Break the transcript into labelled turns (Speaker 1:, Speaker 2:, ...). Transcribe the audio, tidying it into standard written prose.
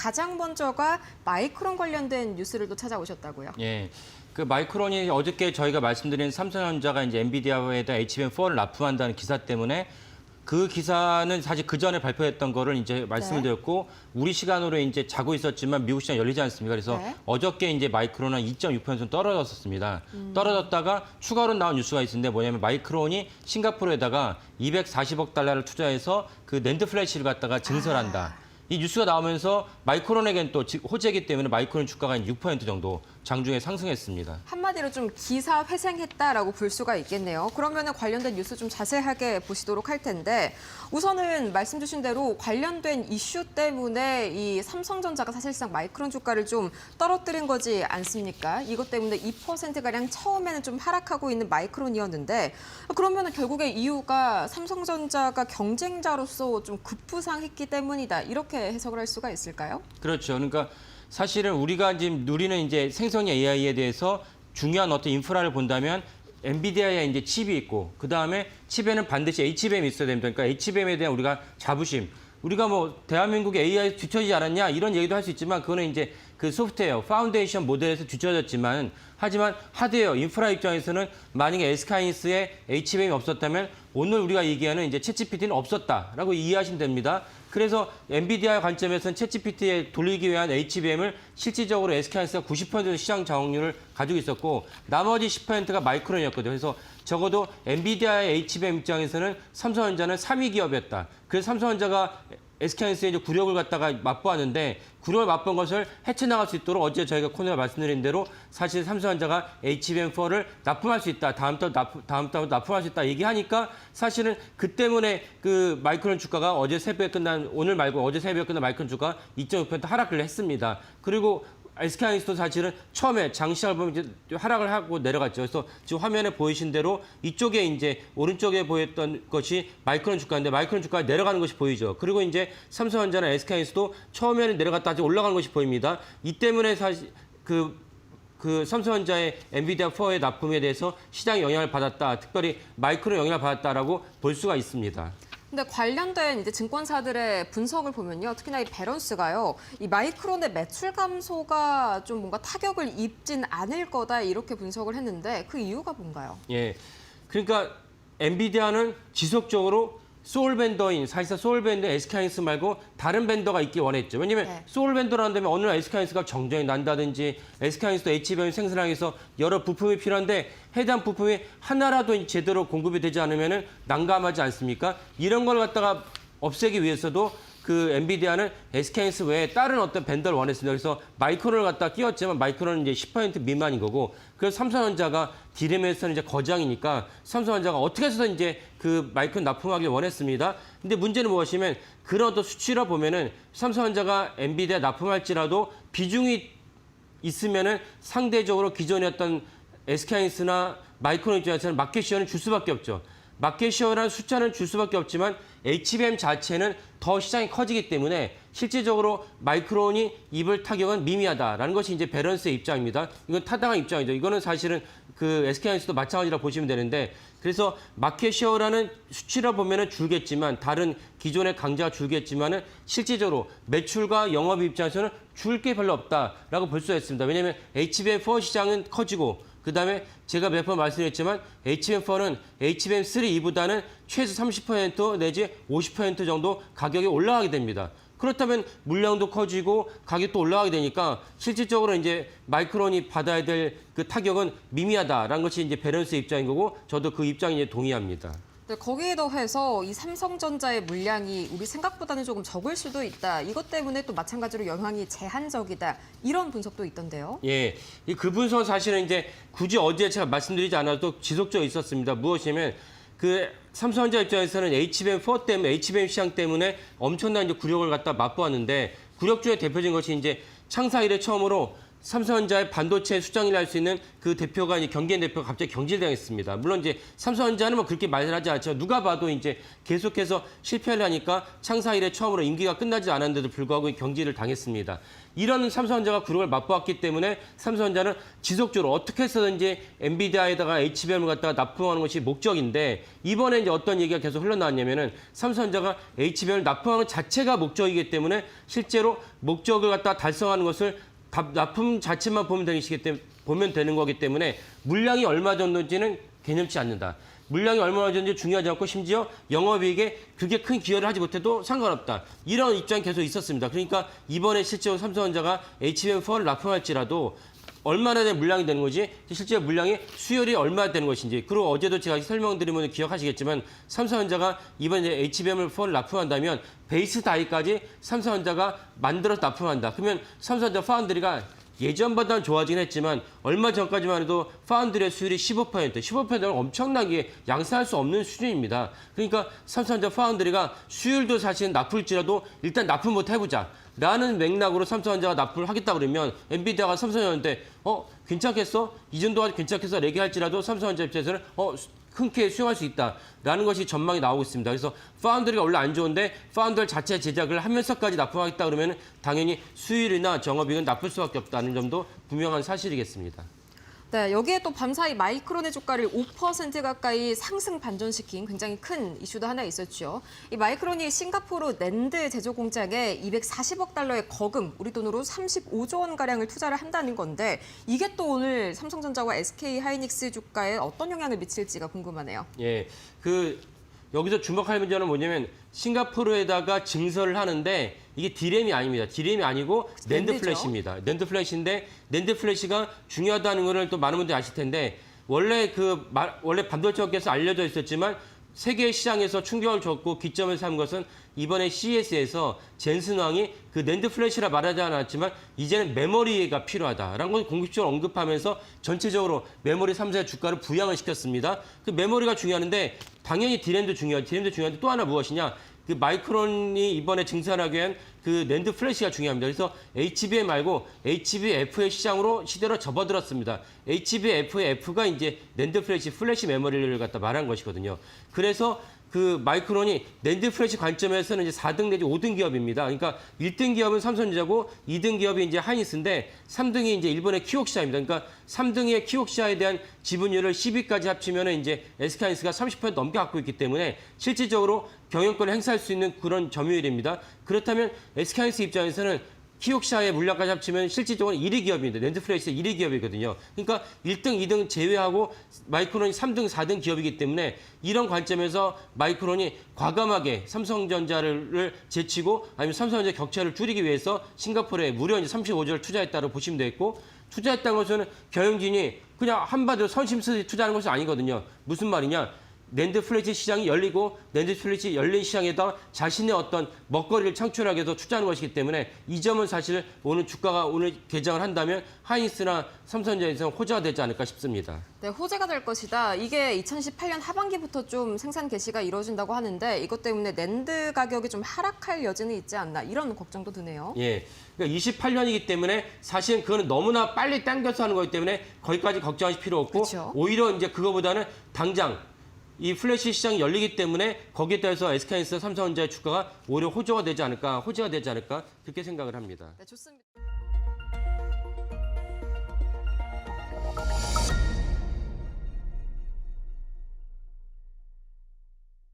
Speaker 1: 가장 먼저가 마이크론 관련된 뉴스를 또 찾아오셨다고요.
Speaker 2: 예. 그 마이크론이 어저께 저희가 말씀드린 삼성전자가 이제 엔비디아에다 HBM4를 납품한다는 기사 때문에 그 기사는 사실 그 전에 발표했던 거를 이제 말씀을 드렸고 우리 시간으로 이제 자고 있었지만 미국 시장 열리지 않습니까? 그래서 어저께 이제 마이크론은 2.6% 떨어졌었습니다. 떨어졌다가 추가로 나온 뉴스가 있는데 뭐냐면 마이크론이 싱가포르에다가 240억 달러를 투자해서 그 낸드 플래시를 갖다가 증설한다. 이 뉴스가 나오면서 마이크론에겐 또 호재이기 때문에 마이크론 주가가 6% 정도 장중에 상승했습니다.
Speaker 1: 한마디로 좀 기사 회생했다라고 볼 수가 있겠네요. 그러면 관련된 뉴스 좀 자세하게 보시도록 할 텐데 우선은 말씀 주신 대로 관련된 이슈 때문에 이 삼성전자가 사실상 마이크론 주가를 좀 떨어뜨린 거지 않습니까? 이것 때문에 2%가량 처음에는 좀 하락하고 있는 마이크론이었는데 그러면 결국에 이유가 삼성전자가 경쟁자로서 좀 급부상했기 때문이다. 이렇게 해석을 할 수가 있을까요?
Speaker 2: 그렇죠. 그러니까 사실은 우리가 지금 누리는 이제 생성형 AI에 대해서 중요한 어떤 인프라를 본다면 엔비디아에 이제 칩이 있고 그 다음에 칩에는 반드시 HBM이 있어야 됩니다. 그러니까 HBM에 대한 우리가 자부심. 우리가 뭐 대한민국의 AI에 뒤처지지 않았냐 이런 얘기도 할 수 있지만 그거는 이제 그 소프트웨어, 파운데이션 모델에서 뒤처졌지만 하지만 하드웨어, 인프라 입장에서는 만약에 SK하이닉스에 HBM이 없었다면 오늘 우리가 얘기하는 이제 챗GPT는 없었다라고 이해하시면 됩니다. 그래서 엔비디아 관점에서는 챗GPT에 돌리기 위한 HBM을 실질적으로 SK하이닉스가 90% 시장 장악률을 가지고 있었고 나머지 10%가 마이크론이었거든요. 그래서 적어도 엔비디아의 HBM 입장에서는 삼성전자는 3위 기업이었다. 그래서 삼성전자가 SK하이닉스의 이제 굴욕을 갖다가 맛보았는데 굴욕을 맛본 것을 헤쳐나갈 수 있도록 어제 저희가 코너에 말씀드린 대로 사실 삼성전자가 HBM4를 납품할 수 있다. 다음 달부터 납품할 수 있다 얘기하니까 사실은 그 때문에 그 마이크론 주가가 어제 새벽에 끝난 오늘 말고 어제 새벽에 끝난 마이크론 주가 2.6% 하락을 했습니다. 그리고 SK하이닉스도 사실은 처음에 장시장을 보면 이제 하락을 하고 내려갔죠. 그래서 지금 화면에 보이신 대로 이쪽에 이제 오른쪽에 보였던 것이 마이크론 주가인데 마이크론 주가가 내려가는 것이 보이죠. 그리고 이제 삼성전자나 SK하이닉스도 처음에는 내려갔다 다시 올라가는 것이 보입니다. 이 때문에 사실 그 삼성전자의 엔비디아4의 납품에 대해서 시장이 영향을 받았다. 특별히 마이크론 영향을 받았다라고 볼 수가 있습니다.
Speaker 1: 근데 관련된 이제 증권사들의 분석을 보면요. 특히나 이 밸런스가요. 이 마이크론의 매출 감소가 좀 뭔가 타격을 입진 않을 거다 이렇게 분석을 했는데 그 이유가 뭔가요?
Speaker 2: 예. 그러니까 엔비디아는 지속적으로 소울 벤더인 사실상 소울 벤더 SK하이닉스 말고 다른 벤더가 있기 원했죠. 왜냐면 소울 벤더라는 다면 어느 날 SK하이닉스가 정전이 난다든지 SK하이닉스도 HBM 생산하기 위해서 여러 부품이 필요한데 해당 부품이 하나라도 제대로 공급이 되지 않으면 난감하지 않습니까? 이런 걸 갖다가 없애기 위해서도 그 엔비디아는 SK하이닉스 외에 다른 어떤 벤더를 원했습니다. 그래서 마이크론을 갖다 끼웠지만 마이크론은 이제 10% 미만인 거고 그래서 삼성전자가 디램에서는 이제 거장이니까 삼성전자가 어떻게 해서든 이제 그 마이크론 납품하길 원했습니다. 근데 문제는 무엇이면 그런 어떤 수치로 보면은 삼성전자가 엔비디아 납품할지라도 비중이 있으면은 상대적으로 기존이었던 SK하이닉스나 마이크론 입장에서는 마켓시어는 줄 수밖에 없죠. 마켓시어라는 숫자는 줄 수밖에 없지만 HBM 자체는 더 시장이 커지기 때문에 실질적으로 마이크론이 입을 타격은 미미하다라는 것이 이제 밸런스의 입장입니다. 이건 타당한 입장이죠. 이거는 사실은 그 SK하이닉스도 마찬가지라 보시면 되는데 그래서 마켓시어라는 수치로 보면은 줄겠지만 다른 기존의 강자가 줄겠지만은 실질적으로 매출과 영업 입장에서는 줄 게 별로 없다라고 볼 수가 있습니다. 왜냐하면 HBM4 시장은 커지고 그다음에 제가 몇 번 말씀드렸지만 HBM4는 HBM3보다는 최소 30% 내지 50% 정도 가격이 올라가게 됩니다. 그렇다면 물량도 커지고 가격도 올라가게 되니까 실질적으로 이제 마이크론이 받아야 될 그 타격은 미미하다라는 것이 이제 밸런스의 입장인 거고 저도 그 입장에 이제 동의합니다.
Speaker 1: 네, 거기에 더해서 이 삼성전자의 물량이 우리 생각보다는 조금 적을 수도 있다. 이것 때문에 또 마찬가지로 영향이 제한적이다. 이런 분석도 있던데요.
Speaker 2: 예, 그 분석은 사실은 이제 굳이 어제 제가 말씀드리지 않아도 지속적으로 있었습니다. 무엇이냐면 그 삼성전자 입장에서는 HBM4 때문에 HBM 시장 때문에 엄청난 이제 굴욕을 갖다 맛보았는데 굴욕 중에 대표적인 것이 이제 창사 이래 처음으로 삼성전자의 반도체 수장을 할 수 있는 그 대표가 이제 경기현 대표가 갑자기 경질당했습니다. 물론 이제 삼성전자는 뭐 그렇게 말을 하지 않죠. 누가 봐도 이제 계속해서 실패를 하니까 창사 이래 처음으로 임기가 끝나지 않았는데도 불구하고 경질을 당했습니다. 이런 삼성전자가 그룹을 맛보았기 때문에 삼성전자는 지속적으로 어떻게 해서든지 엔비디아에다가 HBM을 갖다가 납품하는 것이 목적인데 이번에 이제 어떤 얘기가 계속 흘러나왔냐면은 삼성전자가 HBM을 납품하는 자체가 목적이기 때문에 실제로 목적을 갖다 달성하는 것을 납품 자체만 보면 되는 거기 때문에 물량이 얼마 정도인지는 개념치 않는다. 물량이 얼마나 되는지 중요하지 않고 심지어 영업이익에 그게 큰 기여를 하지 못해도 상관없다. 이런 입장이 계속 있었습니다. 그러니까 이번에 실제로 삼성전자가 HBM4를 납품할지라도 얼마나 되는 물량이 되는 거지, 실제 물량의 수율이 얼마나 되는 것인지. 그리고 어제도 제가 설명드리면 기억하시겠지만 삼성전자가 이번에 HBM4를 납품한다면 베이스 다이까지 삼성전자가 만들어서 납품한다. 그러면 삼성전자 파운드리가 예전보다는 좋아지긴 했지만 얼마 전까지만 해도 파운드리의 수율이 15%는 엄청나게 양산할 수 없는 수준입니다. 그러니까 삼성전자 파운드리가 수율도 사실 나쁠지라도 일단 납품 못해 해보자. 라는 맥락으로 삼성전자가 납품을 하겠다 그러면 엔비디아가 삼성전자한테 괜찮겠어? 이 정도가 괜찮겠어? 얘기할지라도 삼성전자 입장에서는 흔쾌히 수용할 수 있다라는 것이 전망이 나오고 있습니다. 그래서 파운드리가 원래 안 좋은데 파운드리 자체 제작을 하면서까지 납품하겠다 그러면 당연히 수율이나 정업이익은 나쁠 수밖에 없다는 점도 분명한 사실이겠습니다.
Speaker 1: 네, 여기에 또 밤사이 마이크론의 주가를 5% 가까이 상승 반전시킨 굉장히 큰 이슈도 하나 있었죠. 이 마이크론이 싱가포르 낸드 제조 공장에 240억 달러의 거금, 우리 돈으로 35조 원 가량을 투자를 한다는 건데 이게 또 오늘 삼성전자와 SK 하이닉스 주가에 어떤 영향을 미칠지가 궁금하네요.
Speaker 2: 예, 여기서 주목할 문제는 뭐냐면 싱가포르에다가 증설을 하는데 이게 D램이 아닙니다. D램이 아니고 낸드 플래시입니다. 낸드 플래시인데 낸드 플래시가 중요하다는 것을 또 많은 분들이 아실 텐데 원래 반도체 업계에서 알려져 있었지만 세계 시장에서 충격을 줬고 기점을 삼은 것은 이번에 CES에서 젠슨 왕이 그 낸드 플래시라 말하지 않았지만 이제는 메모리가 필요하다라는 걸 공식적으로 언급하면서 전체적으로 메모리 3사의 주가를 부양을 시켰습니다. 그 메모리가 중요한데 당연히 D램도 중요한데 또 하나 무엇이냐? 그 마이크론이 이번에 증산하기 위한 그 낸드 플래시가 중요합니다. 그래서 HBM 말고 HBF의 시대로 접어들었습니다. HBF의 F가 이제 낸드 플래시 메모리를 갖다 말한 것이거든요. 그래서 그 마이크론이 낸드 플래시 관점에서는 이제 4등 내지 5등 기업입니다. 그러니까 1등 기업은 삼성전자고 2등 기업이 이제 하이닉스인데 3등이 이제 일본의 키옥시아입니다. 그러니까 3등의 키옥시아에 대한 지분율을 10위까지 합치면은 이제 SK하이닉스가 30% 넘게 갖고 있기 때문에 실질적으로 경영권을 행사할 수 있는 그런 점유율입니다. 그렇다면 SK하이닉스 입장에서는 키옥시아의 물량까지 합치면 실질적으로 1위 기업입니다. 낸드 플래시 1위 기업이거든요. 그러니까 1등, 2등 제외하고 마이크론이 3등, 4등 기업이기 때문에 이런 관점에서 마이크론이 과감하게 삼성전자를 제치고 아니면 삼성전자 격차를 줄이기 위해서 싱가포르에 무려 이제 35조를 투자했다고 보시면 되겠고 투자했다는 것은 경영진이 그냥 한마디로 선심스레 투자하는 것이 아니거든요. 무슨 말이냐? 낸드 플래시 시장이 열리고 낸드 플래시 열린 시장에다 자신의 어떤 먹거리를 창출하기 위해서 투자하는 것이기 때문에 이 점은 사실 오늘 주가가 오늘 개장을 한다면 하이닉스나 삼성전자에서 호재가 되지 않을까 싶습니다.
Speaker 1: 네, 호재가 될 것이다. 이게 2018년 하반기부터 좀 생산 개시가 이루어진다고 하는데 이것 때문에 낸드 가격이 좀 하락할 여지는 있지 않나 이런 걱정도 드네요.
Speaker 2: 예, 그러니까 28년이기 때문에 사실은 그거는 너무나 빨리 당겨서 하는 거기 때문에 거기까지 걱정하실 필요 없고
Speaker 1: 그렇죠.
Speaker 2: 오히려 이제 그거보다는 당장 이 플래시 시장이 열리기 때문에 거기에 따라서 SK하이닉스, 삼성전자의 주가가 오히려 호재가 되지 않을까 그렇게 생각을 합니다.
Speaker 1: 네, 좋습니다.